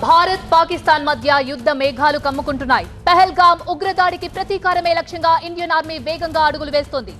భారత్ పాకిస్తాన్ మధ్య యుద్ధ మేఘాలు కమ్ముకుంటున్నాయి. పహల్గామ్ ఉగ్రదాడికి ప్రతీకారమే లక్ష్యంగా ఇండియన్ ఆర్మీ వేగంగా అడుగులు వేస్తోంది.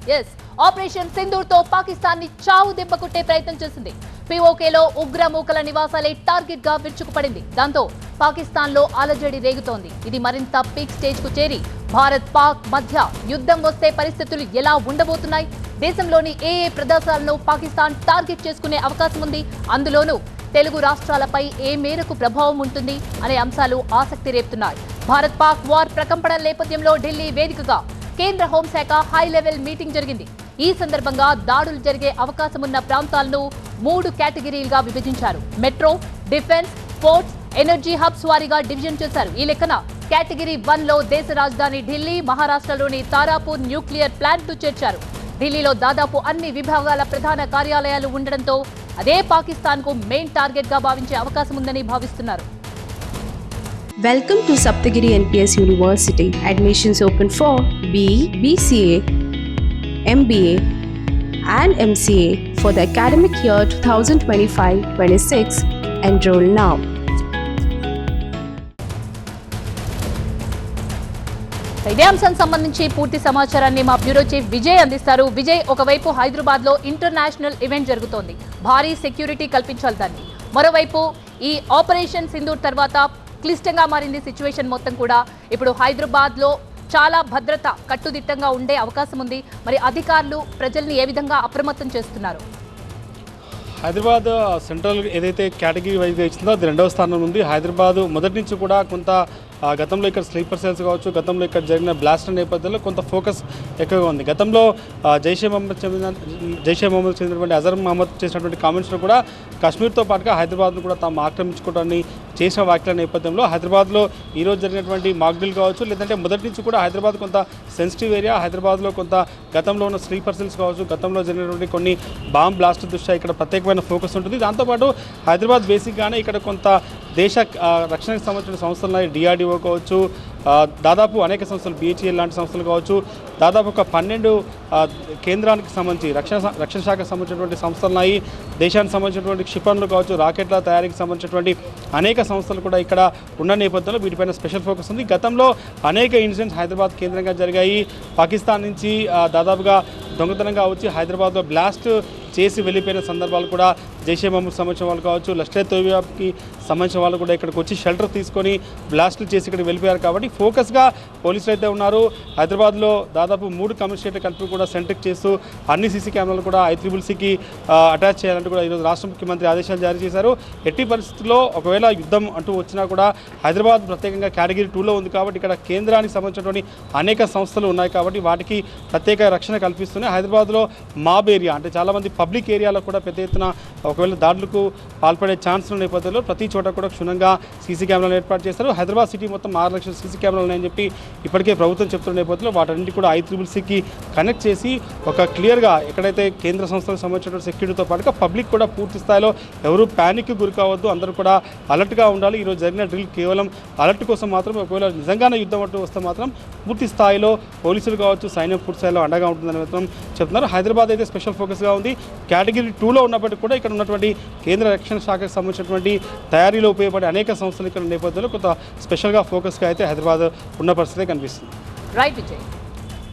ఆపరేషన్ సింధూర్ తో పాకిస్తాన్ ని చావు దెబ్బ కొట్టే ప్రయత్నం చేసింది. పీఓకేలో ఉగ్రమూకల నివాసాలే టార్గెట్ గా విరుచుకుపడింది. దాంతో పాకిస్తాన్ లో అలజడి రేగుతోంది. ఇది మరింత పీక్ స్టేజ్ కు చేరి భారత్ పాక్ మధ్య యుద్ధం వస్తే పరిస్థితులు ఎలా ఉండబోతున్నాయి? దేశంలోని ఏ ప్రదేశాలను పాకిస్తాన్ టార్గెట్ చేసుకునే అవకాశం ఉంది? అందులోనూ తెలుగు రాష్ట్రాలపై ఏ మేరకు ప్రభావం ఉంటుంది అనే అంశాలు ఆసక్తి రేపుతున్నాయి. భారత్ పాక్ వార్ ప్రకంపనల నేపథ్యంలో ఢిల్లీ వేదికగా కేంద్ర హోంశాఖ హై లెవెల్ మీటింగ్ జరిగింది. ఈ సందర్భంగా దాడులు జరిగే అవకాశం ఉన్న ప్రాంతాలను 3 కేటగిరీలుగా విభజించారు. Metro, defence, ports, energy hubs వారీగా డివిజన్ చేశారు. ఈ లెక్కన కేటగిరీ 1 లో దేశ రాజధాని ఢిల్లీ, మహారాష్ట్రలోని తారాపూర్ న్యూక్లియర్ ప్లాంట్ ను చేర్చారు. ఢిల్లీలో దాదాపు అన్ని విభాగాల ప్రధాన కార్యాలయాలు ఉండడంతో అదే పాకిస్తాన్ కు మెయిన్ టార్గెట్ గా భావించే అవకాశం ఉందని భావిస్తున్నారు. Welcome to Saptagiri NPS University. Admissions open for BE, BCA, MBA and MCA for the academic year 2025-26. Enroll now. ఇదే అంశానికి సంబంధించి పూర్తి సమాచారాన్ని మా బ్యూరో చీఫ్ విజయ్ అందిస్తారు. విజయ్, ఒకవైపు హైదరాబాద్ లో ఇంటర్నేషనల్ ఈవెంట్ జరుగుతోంది, భారీ సెక్యూరిటీ కల్పించాలి దాన్ని. మరోవైపు ఈ ఆపరేషన్ సింధూర్ తర్వాత క్లిష్టంగా మారింది సిచ్యువేషన్ మొత్తం కూడా. ఇప్పుడు హైదరాబాద్ లో చాలా భద్రత కట్టుదిట్టంగా ఉండే అవకాశం ఉంది. మరి అధికారులు ప్రజల్ని ఏ విధంగా అప్రమత్తం చేస్తున్నారు? హైదరాబాద్ సెంట్రల్ ఏదైతే కేటగిరీ వైజ్గా ఇచ్చిందో అది 2వ స్థానం ఉంది. హైదరాబాద్ మొదటి నుంచి కూడా కొంత గతంలో ఇక్కడ స్లీపర్ సెల్స్ కావచ్చు, గతంలో ఇక్కడ జరిగిన బ్లాస్ట్ నేపథ్యంలో కొంత ఫోకస్ ఎక్కువగా ఉంది. గతంలో జైషే మహమ్మద్ చెందినటువంటి అజర్ మహమ్మద్ చేసినటువంటి కామెంట్స్లో కూడా కాశ్మీర్తో పాటుగా హైదరాబాద్ను కూడా తాము ఆక్రమించుకోవడాన్ని చేసిన వ్యాఖ్యల నేపథ్యంలో హైదరాబాద్లో ఈరోజు జరిగినటువంటి మాక్డ్రిల్ కావచ్చు, లేదంటే మొదటి నుంచి కూడా హైదరాబాద్ కొంత సెన్సిటివ్ ఏరియా. హైదరాబాద్లో కొంత గతంలో ఉన్న స్లీపర్ సెల్స్ కావచ్చు, గతంలో జరిగినటువంటి కొన్ని బాంబ్ బ్లాస్ట్ దృష్ట్యా ఇక్కడ ప్రత్యేకమైన ఫోకస్ ఉంటుంది. దాంతోపాటు హైదరాబాద్ బేసిక్గానే ఇక్కడ కొంత దేశ రక్షణకు సంబంధించిన సంస్థలు డిఆర్డిఓ కావచ్చు, దాదాపు అనేక సంస్థలు బిహెచ్ఎల్ లాంటి సంస్థలు కావచ్చు, దాదాపు ఒక 12 కేంద్రానికి సంబంధించి రక్షణ శాఖకు సంబంధించినటువంటి సంస్థలు ఉన్నాయి. దేశానికి సంబంధించినటువంటి క్షిపణులు కావచ్చు, రాకెట్ల తయారీకి సంబంధించినటువంటి అనేక సంస్థలు కూడా ఇక్కడ ఉన్న నేపథ్యంలో వీటిపైన స్పెషల్ ఫోకస్ ఉంది. గతంలో అనేక ఇన్సిడెంట్స్ హైదరాబాద్ కేంద్రంగా జరిగాయి. పాకిస్తాన్ నుంచి దాదాపుగా దొంగతనంగా వచ్చి హైదరాబాద్లో బ్లాస్ట్ చేసి వెళ్ళిపోయిన సందర్భాలు కూడా జైషే మహమ్మద్ సంబంధించిన వాళ్ళు కావచ్చు, లష్కర్ తోయిబాకి సంబంధించిన వాళ్ళు కూడా ఇక్కడికి వచ్చి షెల్టర్ తీసుకొని బ్లాస్టులు చేసి ఇక్కడికి వెళ్ళిపోయారు. కాబట్టి ఫోకస్గా పోలీసులు అయితే ఉన్నారు. హైదరాబాద్లో దాదాపు 3 కమిషనరేట్ కలిపి కూడా సెంట్రిక్ చేస్తూ అన్ని సీసీ కెమెరాలు కూడా ICCC అటాచ్ చేయాలంటూ కూడా ఈరోజు రాష్ట్ర ముఖ్యమంత్రి ఆదేశాలు జారీ చేశారు. ఎట్టి పరిస్థితుల్లో ఒకవేళ యుద్ధం అంటూ వచ్చినా కూడా హైదరాబాద్ ప్రత్యేకంగా కేటగిరీ 2లో ఉంది కాబట్టి ఇక్కడ కేంద్రానికి సంబంధించినటువంటి అనేక సంస్థలు ఉన్నాయి కాబట్టి వాటికి ప్రత్యేక రక్షణ కల్పిస్తున్నాయి. హైదరాబాద్లో మాబ్ ఏరియా అంటే చాలామంది పబ్లిక్ ఏరియాలో కూడా పెద్ద ఎత్తున ఒకవేళ దాడులకు పాల్పడే ఛాన్స్ ఉన్న నేపథ్యంలో ప్రతి చోట కూడా క్షుణ్ణంగా సీసీ కెమెరాలు ఏర్పాటు చేస్తారు. హైదరాబాద్ సిటీ మొత్తం 6 లక్షల సీసీ కెమెరాలు ఉన్నాయని చెప్పి ఇప్పటికే ప్రభుత్వం చెప్తున్న నేపథ్యంలో వాటన్నింటి కూడా ICCCకి కనెక్ట్ చేసి ఒక క్లియర్గా ఎక్కడైతే కేంద్ర సంస్థలకు సంబంధించిన సెక్యూరిటీతో పాటుగా పబ్లిక్ కూడా పూర్తి స్థాయిలో ఎవరు ప్యానిక్కి గురి కావద్దు, అందరూ కూడా అలర్ట్గా ఉండాలి. ఈరోజు జరిగిన డ్రిల్ కేవలం అలర్ట్ కోసం మాత్రమే. ఒకవేళ నిజంగానే యుద్ధం అంటూ వస్తే మాత్రం పూర్తి స్థాయిలో పోలీసులు కావచ్చు, సైన్యం పూర్తి స్థాయిలో అండగా ఉంటుందని మాత్రం చెప్తున్నారు. హైదరాబాద్ అయితే స్పెషల్ ఫోకస్గా ఉంది. కేటగిరీ 2లో ఉన్నప్పటికీ కూడా ఇక్కడ ఉన్నటువంటి కేంద్ర రక్షణ శాఖకు సంబంధించినటువంటి తయారీలో ఉపయోగపడే అనేక సంస్థలు ఇక్కడ నేపథ్యంలో కొంత స్పెషల్గా ఫోకస్గా అయితే హైదరాబాద్ ఉన్న పరిస్థితి కనిపిస్తుంది. రైట్ విజయ్.